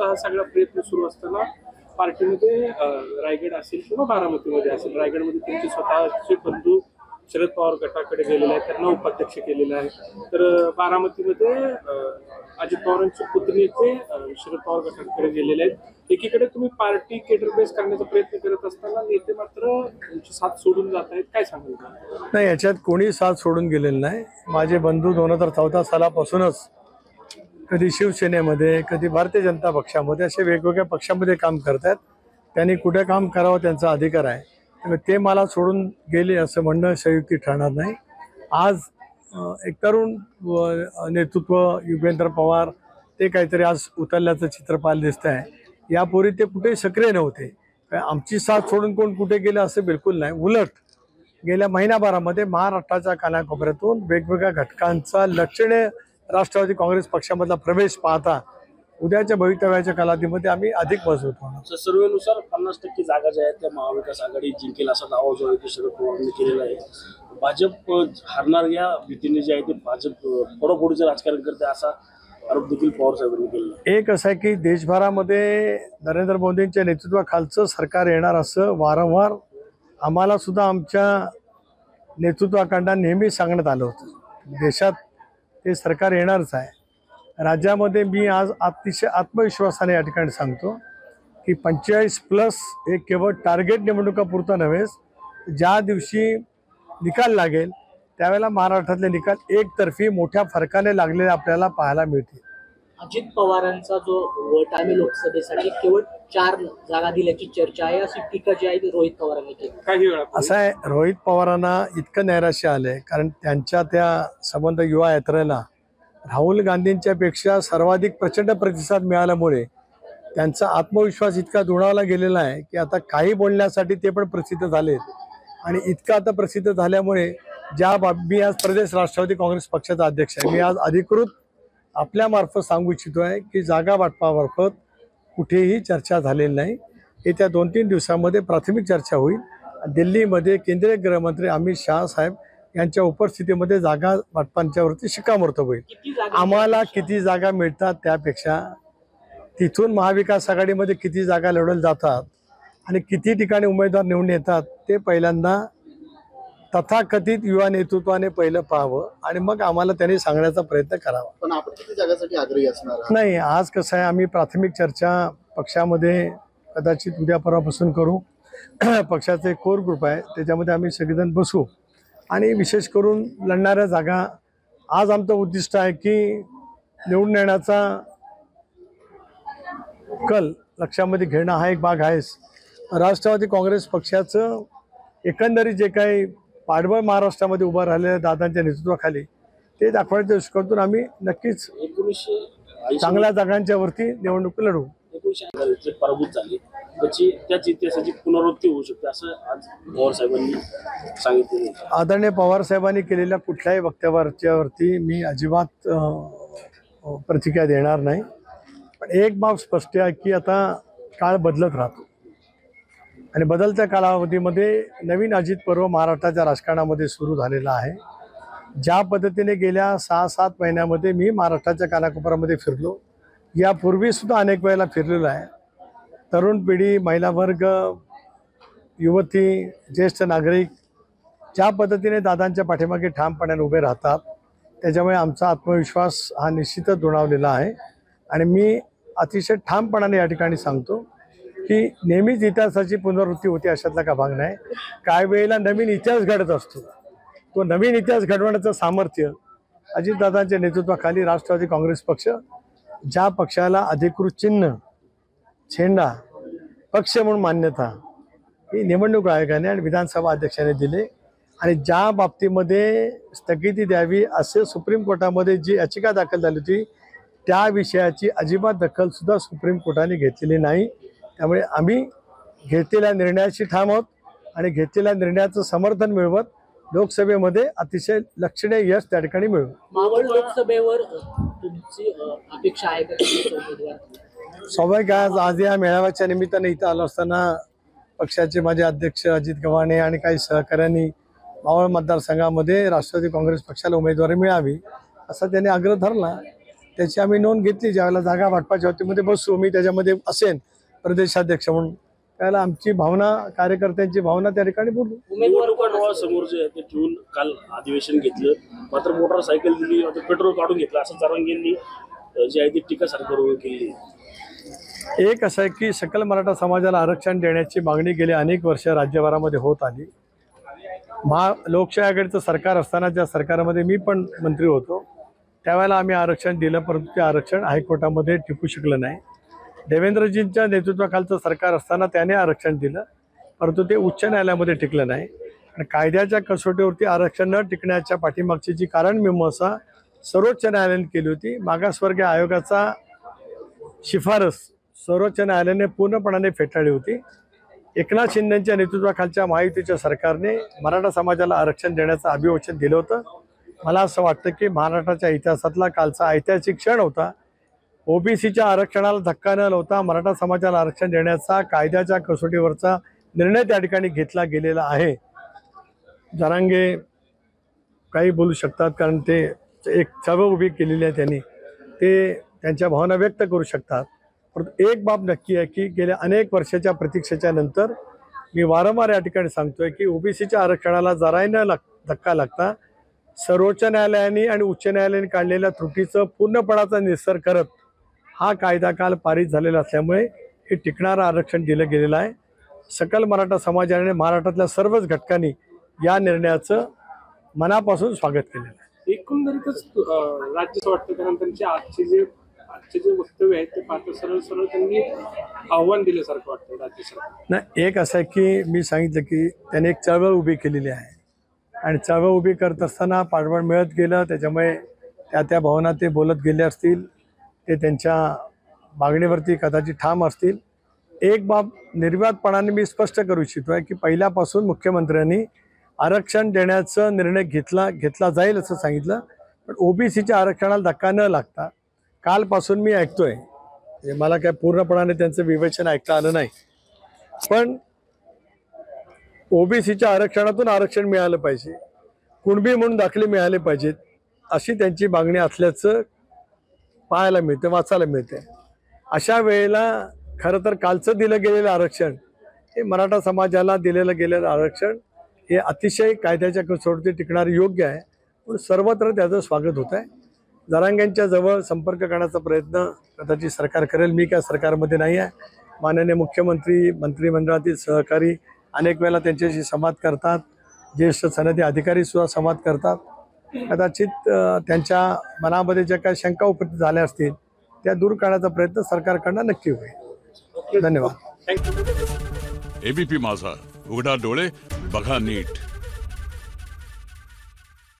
हा सगळा प्रयत्न सुरू असताना पार्टीमध्ये रायगड असेल किंवा बारामतीमध्ये असेल, रायगडमध्ये तुमचे स्वतःचे बंधू शरद पवार गटाकडे गेलेले आहेत, त्यांना उपाध्यक्ष केलेलं आहे. तर बारामतीमध्ये अजित पवारांचे पुतणे ते शरद पवार गटाकडे गेलेले आहेत. एकीकडे तुम्ही पार्टी केडर बेस करण्याचा प्रयत्न करत असताना नेते मात्र तुमची साथ सोडून जात आहेत, काय सांगाल? नाही, याच्यात कोणी साथ सोडून गेलेलं नाही. माझे बंधू 2014 सालापासूनच कधी शिवसेनेमध्ये, कधी भारतीय जनता पक्षामध्ये, असे वेगवेगळ्या पक्षामध्ये काम करतात. त्यांनी कुठे काम करावं त्यांचा अधिकार आहे. त्यामुळे ते मला सोडून गेले असं म्हणणं संयुक्ती ठरणार नाही. आज एक तरुण नेतृत्व युगेंद्र पवार ते काहीतरी आज उतरल्याचं चित्र पाहायला दिसतं आहे. यापूर्वी ते कुठे सक्रिय नव्हते. आमची साथ सोडून कोण कुठे गेलं असं बिलकुल नाही. उलट गेल्या महिनाभरामध्ये महाराष्ट्राच्या कानाकोपऱ्यातून वेगवेगळ्या घटकांचा लक्षणीय राष्ट्रवादी काँग्रेस पक्षामधला प्रवेश पाहता उद्याच्या भवितव्याच्या कालावधीमध्ये आम्ही अधिक मजबूत होणार. सर्वेनुसार 50% जागा ज्या आहेत त्या महाविकास आघाडी जिंकेल असा दावा जो आहे तो शरद पवारांनी केलेला आहे. भाजप हारणार या भीतीने जे आहे ते भाजप फोडाफोडीचं राजकारण करते असा आरोप देखील पवार साहेबांनी केला. एक असं आहे की देशभरामध्ये नरेंद्र मोदींच्या नेतृत्वाखालचं सरकार येणार असं वारंवार आम्हाला सुद्धा आमच्या नेतृत्वाकडनं नेहमी सांगण्यात आलं होतं. देशात ते सरकार येणारच आहे. राज्यामध्ये मी आज अतिशय आत्मविश्वासाने या ठिकाणी सांगतो की 45+ हे केवळ टार्गेट निवडणुकापुरतं नव्हे, ज्या दिवशी निकाल लागेल त्यावेळेला महाराष्ट्रातले निकाल एकतर्फी मोठ्या फरकाने लागलेले आपल्याला पाहायला मिळतील. अजित पवारांचा जो वट आहे लोकसभेसाठी केवळ 4 जागा दिल्याची चर्चा आहे, अशी टीका जी आहे रोहित पवारांनी केली. काही वेळा असं आहे, रोहित पवारांना इतकं नैराश्य आलंय कारण त्यांच्या त्या संबंध युवा यात्रेला राहुल गांधींच्या पेक्षा सर्वाधिक प्रचंड प्रतिसाद मिळाल्यामुळे त्यांचा आत्मविश्वास इतका दुणावला गेलेला आहे की आता काही बोलण्यासाठी ते पण प्रसिद्ध झालेत. आणि इतकं आता प्रसिद्ध झाल्यामुळे मी आज प्रदेश राष्ट्रवादी काँग्रेस पक्षाचा अध्यक्ष आहे. मी आज अधिकृत आपल्यामार्फत सांगू इच्छितो आहे की जागा वाटपामार्फत कुठेही चर्चा झालेली नाही. येत्या 2-3 दिवसांमध्ये प्राथमिक चर्चा होईल. दिल्लीमध्ये केंद्रीय गृहमंत्री अमित शहा साहेब यांच्या उपस्थितीमध्ये जागा वाटपांच्यावरती शिक्कामोर्तब होईल. आम्हाला किती जागा मिळतात त्यापेक्षा तिथून महाविकास आघाडीमध्ये किती जागा लढवल्या जातात आणि किती ठिकाणी उमेदवार निवडून येतात ते पहिल्यांदा तथाकथित युवा नेतृत्वाने पहिलं पाहावं आणि मग आम्हाला त्यांनी सांगण्याचा प्रयत्न करावा. पण आपण किती जागासाठी आग्रही असणार नाही, आज कसं आहे, आम्ही प्राथमिक चर्चा पक्षामध्ये कदाचित उद्या परवापासून करू. पक्षाचे कोर ग्रुप आहे त्याच्यामध्ये आम्ही सगळेजण बसू आणि विशेष करून लढणाऱ्या जागा आज आमचं उद्दिष्ट आहे की निवडून येण्याचा कल लक्षामध्ये घेणं हा एक भाग आहेच. राष्ट्रवादी काँग्रेस पक्षाचं एकंदरीत जे काही पाठबळ महाराष्ट्रामध्ये उभं राहिलेल्या दादांच्या नेतृत्वाखाली ते दाखवण्याच्या दृष्टिकोनातून आम्ही नक्कीच 1980 चांगल्या जागांच्या वरती निवडणूक लढवू. 1980 पराभूत झाली त्याच इतिहासाची पुनरावृत्ती होऊ शकते असं आज पवार साहेबांनी सांगितले. आदरणीय पवार साहेबांनी केलेल्या कुठल्याही वक्तव्यावरती मी अजिबात प्रतिक्रिया देणार नाही. पण एक बाब स्पष्ट आहे की आता काळ बदलत राहतो आणि बदलत्या कालावधीमध्ये नवीन अजित पर्व महाराष्ट्राच्या राजकारणामध्ये सुरू झालेला आहे. ज्या पद्धतीने गेल्या 6-7 महिन्यामध्ये मी महाराष्ट्राच्या कानाकोपऱ्यामध्ये फिरलो, यापूर्वीसुद्धा अनेक वेळेला फिरलेलो आहे. तरुण पिढी, महिला वर्ग, युवती, ज्येष्ठ नागरिक ज्या पद्धतीने दादांच्या पाठीमागे ठामपणाने उभे राहतात त्याच्यामुळे आमचा आत्मविश्वास हा निश्चितच दुणावलेला आहे. आणि मी अतिशय ठामपणाने या ठिकाणी सांगतो की नेहमीच इतिहासाची पुनरावृत्ती होते अशातला का भाग नाही. काही वेळेला नवीन इतिहास घडत असतो. तो नवीन इतिहास घडवण्याचं सामर्थ्य अजितदादांच्या नेतृत्वाखाली राष्ट्रवादी काँग्रेस पक्ष, ज्या पक्षाला अधिकृत चिन्ह, झेंडा, पक्ष म्हणून मान्यता ही निवडणूक आयोगाने आणि विधानसभा अध्यक्षाने दिले आणि ज्या बाबतीमध्ये स्थगिती द्यावी असे सुप्रीम कोर्टामध्ये जी याचिका दाखल झाली होती त्या विषयाची अजिबात दखलसुद्धा सुप्रीम कोर्टाने घेतलेली नाही. त्यामुळे आम्ही घेतलेल्या निर्णयाशी ठाम आहोत आणि घेतलेल्या निर्णयाचं समर्थन मिळवत लोकसभेमध्ये अतिशय लक्षणीय यश त्या ठिकाणी मिळवू. मावळ लोकसभेवर तुमची अपेक्षा आहे का? स्वाभाविक आज या मेळाव्याच्या निमित्ताने इथं आलो असताना पक्षाचे माझे अध्यक्ष अजित गव्हाणे आणि काही सहकाऱ्यांनी मावळ मतदारसंघामध्ये राष्ट्रवादी काँग्रेस पक्षाला उमेदवारी मिळावी असा त्यांनी आग्रह धरला. त्याची आम्ही नोंद घेतली. ज्यावेळेला जागा वाटपाच्या होतीमध्ये बसू, मी त्याच्यामध्ये असेन प्रदेशाध्यक्ष म्हणून, त्यावेळेला आमची भावना, कार्यकर्त्यांची भावना त्या ठिकाणी बोलू. निवडणुका डोळ्यासमोर जे आहे ते ठेवून काल अधिवेशन घेतलं, मात्र मोटरसायकल दिली, पेट्रोल काढून घेतलं, असं जरांगेंनी जे आहे ती टीका सरकारवर केली. एक असं आहे की सकल मराठा समाजाला आरक्षण देण्याची मागणी गेली अनेक वर्ष राज्यभरामध्ये होत आली. लोकशाही आघाडीचं सरकार असताना ज्या सरकारमध्ये मी पण मंत्री होतो त्यावेळेला आम्ही आरक्षण दिलं, परंतु ते आरक्षण हायकोर्टामध्ये टिकू शकलं नाही. देवेंद्रजींच्या नेतृत्वाखालचं सरकार असताना त्याने आरक्षण दिलं, परंतु ते उच्च न्यायालयामध्ये टिकलं नाही. आणि कायद्याच्या कसोटीवरती आरक्षण न टिकण्याच्या पाठीमागची जी कारण मीमांसा सर्वोच्च न्यायालयाने केली होती, मागासवर्गीय आयोगाचा शिफारस सर्वोच्च न्यायालयाने पूर्णपणाने फेटाळली होती. एकनाथ शिंदेच्या नेतृत्वाखालच्या महायुतीच्या सरकारने मराठा समाजाला आरक्षण देण्याचं अभिवचन दिलं होतं. मला असं वाटतं की महाराष्ट्राच्या इतिहासातला कालचा ऐतिहासिक क्षण होता. ओबीसीच्या आरक्षणाला धक्का न लावता मराठा समाजाला आरक्षण देण्याचा कायद्याच्या कसोटीवरचा निर्णय त्या ठिकाणी घेतला गेलेला आहे. जरांगे काही बोलू शकतात, कारण ते एक चळवळ उभी केलेली आहे, त्यांनी ते त्यांच्या भावना व्यक्त करू शकतात. परंतु एक बाब नक्की आहे की गेल्या अनेक वर्षाच्या प्रतीक्षेच्या नंतर मी वारंवार या ठिकाणी सांगतोय की ओबीसीच्या आरक्षणाला जराही न धक्का लागता सर्वोच्च न्यायालयाने आणि उच्च न्यायालयाने काढलेल्या त्रुटीचं पूर्णपणाचा निस्तार करत हा कायदा काल पारित झालेला असल्यामुळे हे टिकणारं आरक्षण दिलं गेलेलं आहे. सकल मराठा समाजाने, महाराष्ट्रातल्या सर्वच घटकांनी या निर्णयाचं मनापासून स्वागत केलेलं आहे. एकंदरीतच राज्य वाटतं त्यानंतरचे आजचे जे वक्तव्य आहेत ते पाहता सरळ त्यांनी आव्हान दिल्यासारखं वाटतं राज्य सरकार. नाही, एक असं आहे की मी सांगितलं की त्याने एक चळवळ उभी केलेली आहे आणि चळवळ उभी करत असताना पाठबळ मिळत गेलं, त्याच्यामुळे त्या भावना ते बोलत गेले असतील, ते त्यांच्या मागणीवरती कदाचित ठाम असतील. एक बाब निर्वादपणाने मी स्पष्ट करू इच्छितो आहे की पहिल्यापासून मुख्यमंत्र्यांनी आरक्षण देण्याचा निर्णय घेतला जाईल असं सांगितलं, पण ओबीसीच्या आरक्षणाला धक्का न लागता कालपासून मी ऐकतोय, मला काय पूर्णपणाने त्यांचं विवेचन ऐकता आलं नाही, पण ओबीसीच्या आरक्षणातून आरक्षण मिळालं पाहिजे, कुणबी म्हणून दाखले मिळाले पाहिजेत, अशी त्यांची मागणी असल्याचं पाहायला मिळतं, वाचायला मिळते. अशा वेळेला खरं तर कालचं दिलं गेलेलं आरक्षण हे मराठा समाजाला दिलेलं गेलेलं आरक्षण हे अतिशय कायद्याच्या कसोटीवर टिकणारे योग्य आहे, पण सर्वत्र त्याचं स्वागत होत आहे. जरांगेंच्या जवळ संपर्क करण्याचा प्रयत्न कदाचित सरकार करेल. मी काय सरकारमध्ये नाही आहे. माननीय मुख्यमंत्री, मंत्रिमंडळातील सहकारी अनेक वेळेला त्यांच्याशी संवाद करतात, ज्येष्ठ सनदी अधिकारीसुद्धा संवाद करतात. कदाचित त्यांच्या मनामध्ये ज्या काही शंका उपस्थित झाल्या असतील त्या दूर करण्याचा प्रयत्न सरकारकडनं नक्की होईल. धन्यवाद. थँक्यू. एबीपी माझा, उघडा डोळे बघा नीट.